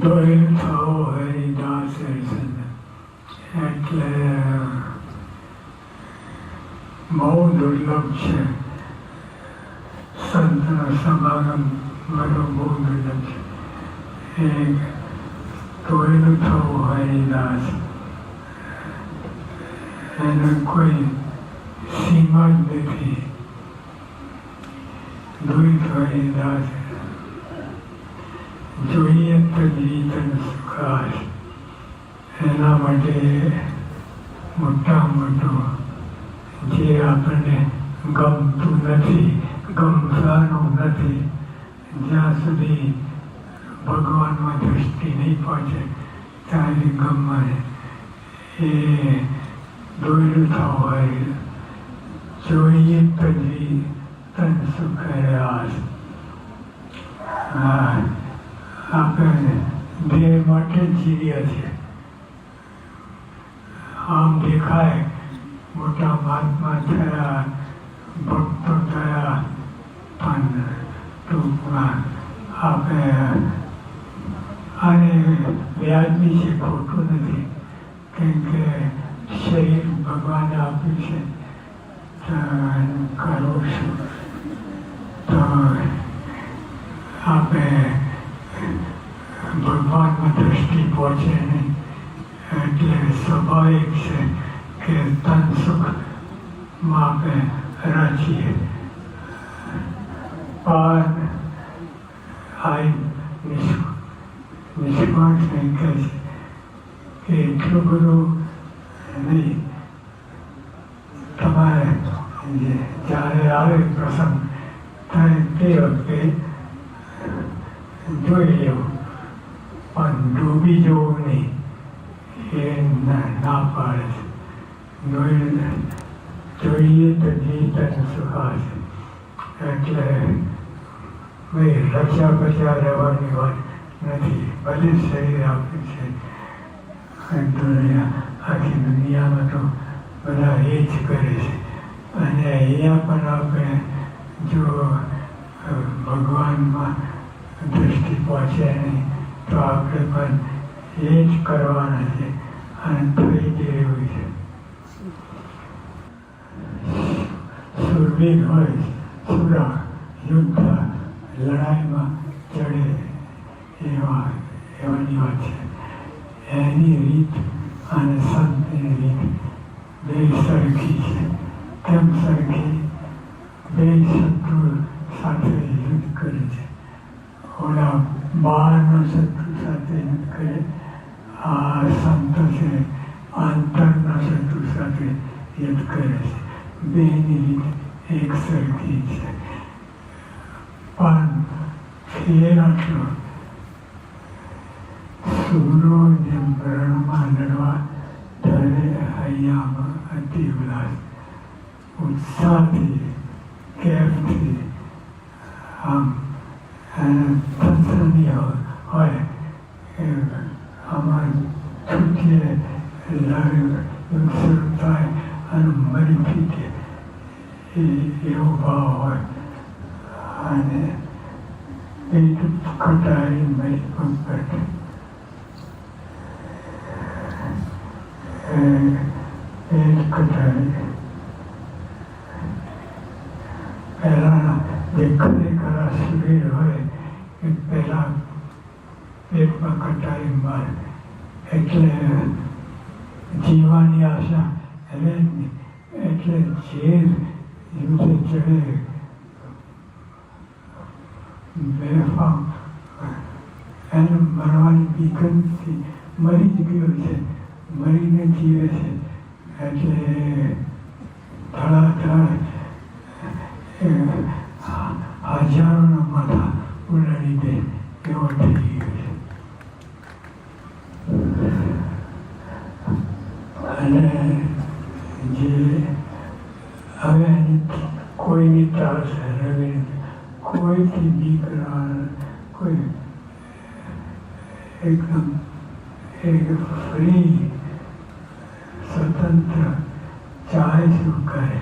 દોયલ થવો હરિદાસ દર્શન એટલે બહુ દુર્લભ છે. સંતનો સમાગમ મારો બહુ દુર્લભ છે. એ દોયલું થવું હરિદાસ એને કોઈ સીમા જ નથી. દોયલ હરિદાસ જોઈએ તો જીવન સુખાશ. એના માટે મોટા મોટું જે આપણને ગમતું નથી, ગમવાનું નથી, જ્યાં સુધી ભગવાનમાં દૃષ્ટિ નહીં પહોંચે ત્યારે ગમવાય. એ દોયલું થવું હોય. જોઈએ તો તન સુખ આસ. આપણે દેહ માટે જીવ્યા છીએ. આમ દેખાય મોટા મહાત્મા થયા, ભક્તો થયા, પણ ટૂંકમાં આપણે આને વ્યાજબી છે, ખોટું નથી. કેમ કે શરીર ભગવાને આપ્યું છે તો કરવું છું. તો આપણે ભગવાનમાં દૃષ્ટિ પહોંચે નહીં. એટલે સ્વાભાવિક છે કે તન સુખમાં આપણે રાખીએ. પણ આ નિષ્ફળ નહીં કહે છે કે એટલું બધું નહીં. તમારે જ્યારે આવે પ્રસંગ ત્યારે તે વખતે જોઈ લેવું, પણ ડૂબી જવું નહીં. એ ના પાડે છે. જોઈએ તો જીવન સુખાશ. એટલે ભાઈ રચ્યા બચ્યા રહેવાની વાત નથી. ભલે શરીર આપ્યું છે. આખી દુનિયામાં તો બધા એ જ કરે છે. અને અહીંયા પણ આપણે જો ભગવાનમાં દૃષ્ટિ પહોંચે નહીં તો આપણે પણ એ જ કરવાના છે અને થઈ જ રહ્યું છે. સુરવીર હોય, સુરા યુદ્ધ લડાઈમાં ચડે એવાની વાત છે. એની રીત અને સંતની રીત બે સરખી છે. કેમ સરખી? બે શત્રુ સાથે યુદ્ધ કરે છે. ઓલા બહારનો શત્રુ સાથે યુદ્ધ કરે, આ સંતો છે આંતરના શત્રુ સાથે યુદ્ધ કરે છે. બેની રીત એક સરખી છે. પણ ફેર આટલો સૂરો જેમ રણમાં લડવા ત્યારે અહીંયામાં અતિ ઉલ્લાસ, ઉત્સાહથી, કેફથી, આમ તંત્રની હોય. અમારે છૂટીએ યુદ્ધ શરૂ થાય અને મરી પીટે એવો ભાવ હોય. અને પેટ કટાઈ મરી પણ પેટ કટાઈ. પહેલાના જે ખરેખર શરીર હોય એ પહેલાં પેટમાં કટાઈ મારે. એટલે જીવવાની આશા એટલે જે યુદ્ધ ચડે બેફામ એને મરવાની બીકથી મરી જ ગયો છે, મરીને જીવે છે. એટલે ધડાધડ હજારોના માથા ઉડાડી દે એવો થઈ ગયો છે. અને જે હવે કોઈની ત્રાસ રવે, કોઈથી બીક કોઈ એકદમ ફ્રી સ્વતંત્ર ચાહે શું કરે.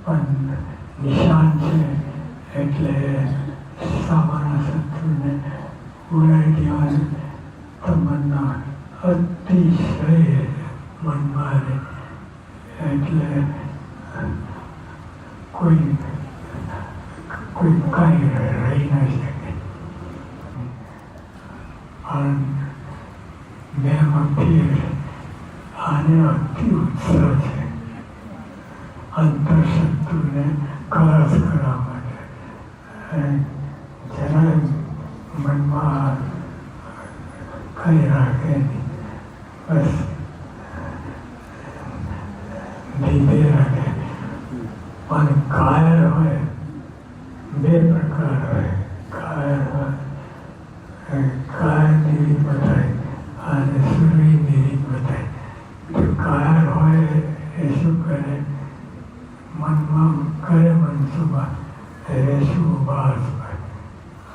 પણ નિશાન છે એટલે સામાન્ય શત્રુને ઉડાડી દેવાનું તમન્ના અતિશય મનમાં એટલે કોઈ કાંઈ રહી ના શકે. પણ મેં આને અતિ ઉત્સાહ છે અંતરશત્રુને ખલાસ કરવા માટે. જરાય મનમાં કંઈ રાખે નહીં, બસ ધીમે રાખે. પણ કાયર હોય, બે પ્રકાર હોય. કાયરની રીત બતાય અને સૂર્યની રીત બતાય. જો કાયર હોય એ શું કરે? મનમાં કરે મનસુબા રેશું ઉભાસ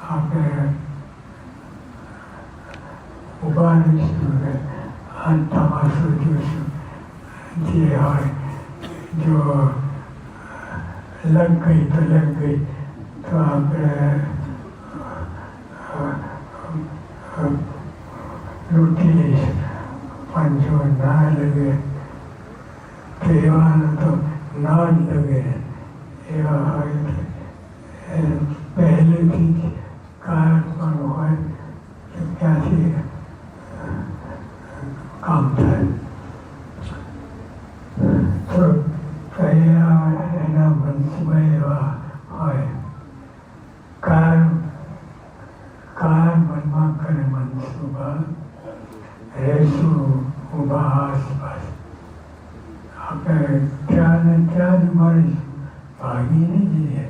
આપણે ઉભા રહીશું અને તમાશું જોઈશું. જે હોય જો લગ ગઈ તો લગ ગઈ તો આપણે લૂંટી લઈશું. પણ જો ના લગે તો એવાનું તો ના જ લગે. એવા હોય પહેલેથી જ કારણ પણ હોય તો ક્યાંથી કામ થાય. તો એના મનસુબા એવા હોય. કારણ મનમાં કરે મનસુબા રહેશું ઉભા આસપાસ. આપણે ત્યાં ને ત્યાં જ મળીશું, ભાગી નહીં જઈએ.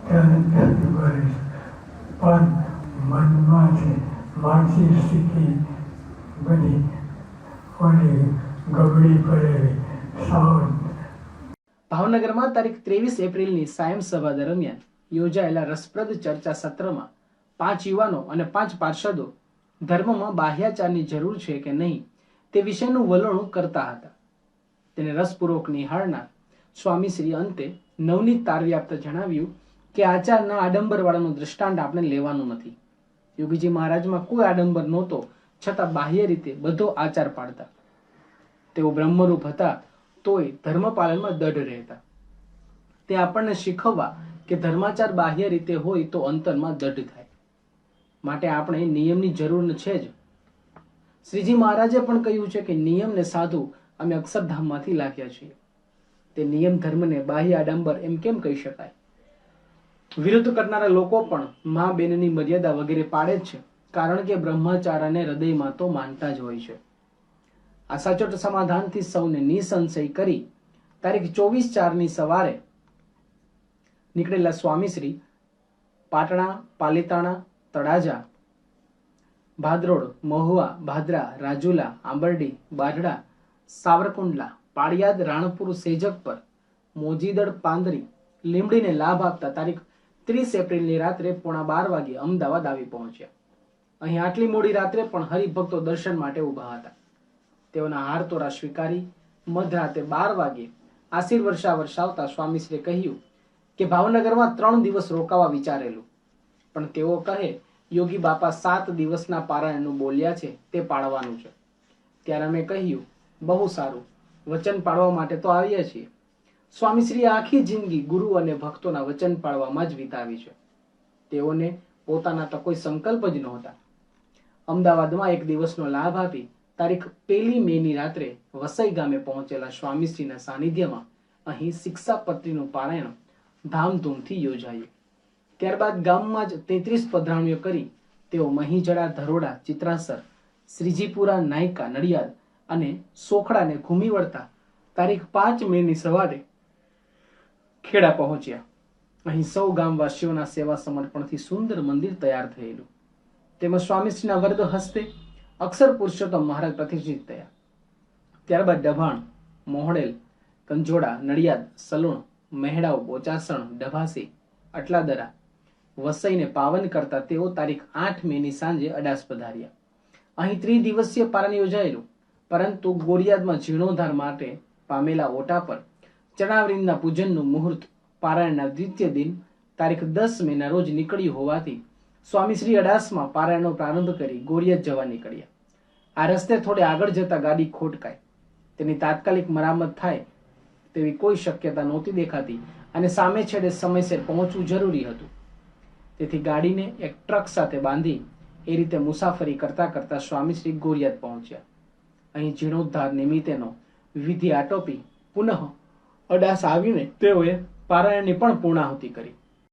ત્યાં ને ત્યાં જ મળીશું. પણ મનમાંથી માનસિક સ્થિતિ બધી ગબડી પડેલી સાવ. ભાવનગરમાં તારીખ 23 એપ્રિલની સાયમ સભા દરમિયાન યોજાયેલા રસપ્રદ ચર્ચા સત્રમાં 5 યુવાનો અને 5 પાર્ષદો ધર્મમાં બાહ્યાચારની જરૂર છે કે નહીં તે વિશેનું વલણું કરતા હતા. તેને રસપૂર્વક નિહાળનાર સ્વામીશ્રી અંતે નવનીત તારવ્યાપ્ત જણાવ્યું કે આચારના આડંબરવાળાનું દૃષ્ટાંત આપણે લેવાનું નથી. યોગીજી મહારાજમાં કોઈ આડંબર નહોતો, છતાં બાહ્ય રીતે બધો આચાર પાડતા. તેઓ બ્રહ્મરૂપ હતા તોય ધર્મપાલનમાં દઢ રહેતા. તે આપણને શીખવવા કે ધર્માચાર બાહ્ય રીતે હોય તો અંતરમાં દઢ થાય. માટે આપણે નિયમની જરૂર છે જ. શ્રીજી મહારાજે પણ કહ્યું છે કે નિયમ ને સાધુ અમે અક્ષરધામમાંથી લાગ્યા છીએ. તે નિયમ ધર્મને બાહ્ય આડંબર એમ કેમ કહી શકાય? વિરુદ્ધ કરનારા લોકો પણ મા બેનની મર્યાદા વગેરે પાડે જ છે, કારણ કે બ્રહ્મચારાને હૃદયમાં તો માનતા જ હોય છે. આ સચોટ સમાધાનથી સૌને નિસંશય કરી તારીખ 24/4ની સવારે નીકળેલા સ્વામીશ્રી પાટણા, પાલીતાણા, તળાજા, ભાદરોડ, મહુવા, ભાદરા, રાજુલા, આંબરડી, બાઢડા, સાવરકુંડલા, પાળિયાદ, રાણપુર, સેજકપર, મોજીદડ, પાંદરી, લીંબડીને લાભ આપતા તારીખ 30 એપ્રિલની રાત્રે 11:15 વાગે અમદાવાદ આવી પહોંચ્યા. અહીં આટલી મોડી રાત્રે પણ હરિભક્તો દર્શન માટે ઉભા હતા. તેઓના હારતોરા સ્વીકારી મધરાતે 12 વાગે આશીર્વર્ષા વર્ષાવતા સ્વામીશ્રીએ કહ્યું કે ભાવનગરમાં 3 દિવસ રોકાવા વિચારેલું, પણ તેઓ કહે યોગી બાપા 7 દિવસના પારાયણનું બોલ્યા છે તે પાળવાનું છે. ત્યારે અમે કહ્યું બહુ સારું, વચન પાળવા માટે તો આવ્યા છીએ. સ્વામીશ્રીએ આખી જિંદગી ગુરુ અને ભક્તોના વચન પાળવામાં જ વિતાવી છે. તેઓને પોતાના તો કોઈ સંકલ્પ જ નહોતા. અમદાવાદમાં 1 દિવસનો લાભ આપી તારીખ 1 મેની રાત્રે વસઈ ગામે પહોંચેલા સ્વામીશ્રીના સાનિધ્યમાં અહીં શિક્ષાપત્રીનું પારાયણ ધામધૂમથી યોજાયું. ત્યારબાદ ગામમાં જ 33 પધરામણીઓ કરી તેઓ મહીજડા, ધરોડા, ચિત્રાસર, શ્રીજીપુરા, નાયકા, નડિયાદ અને સોખડાને ઘૂમી વળતા તારીખ 5 મેની સવારે ખેડા પહોંચ્યા. અહીં સૌ ગામવાસીઓના સેવા સમર્પણથી સુંદર મંદિર તૈયાર થયેલું. તેમાં સ્વામીશ્રીના વરદ હસ્તે અક્ષર પુરુષોત્તમ મહારાજ પ્રતિષ્ઠિત થયા. ત્યારબાદ ડભાણ, મોહડેલ, કંજોડા, નડિયાદ, સલુણ, મહેડાવ, બોચાસણ, ડભાસી, અટલાદરા, વસઈને પાવન કરતા તેઓ તારીખ 8 મેની સાંજે અડાસ પધાર્યા. અહીં 3 દિવસીય પારાયણ યોજાયેલું, પરંતુ ગોરિયાદમાં જીર્ણોદ્ધાર માટે પામેલા ઓટા પર ચણાવરીના પૂજનનું મુહૂર્ત પારાયણના દ્વિતીય દિન તારીખ 10 મેના રોજ નીકળ્યું હોવાથી સ્વામી શ્રી અડાસમાં પારાયણનો પ્રારંભ કરી ગોરિયત જવા નીકળ્યા. આ રસ્તે થોડે આગળ જતા ગાડી ખોટકાઈ. તેની તાત્કાલિક મરામત થાય તેવી કોઈ શક્યતા નહોતી દેખાતી અને સામે છેડે સમયસર પહોંચવું જરૂરી હતું. તેથી ગાડીને એક ટ્રક સાથે બાંધી એ રીતે મુસાફરી કરતા કરતા સ્વામી શ્રી ગોરિયત પહોંચ્યા. અહીં જીર્ણોદ્ધાર નિમિત્તેનો વિધિ આટોપી પુનઃ અડાસ આવીને તેઓએ પારાયણની પણ પૂર્ણાહુતિ કરી.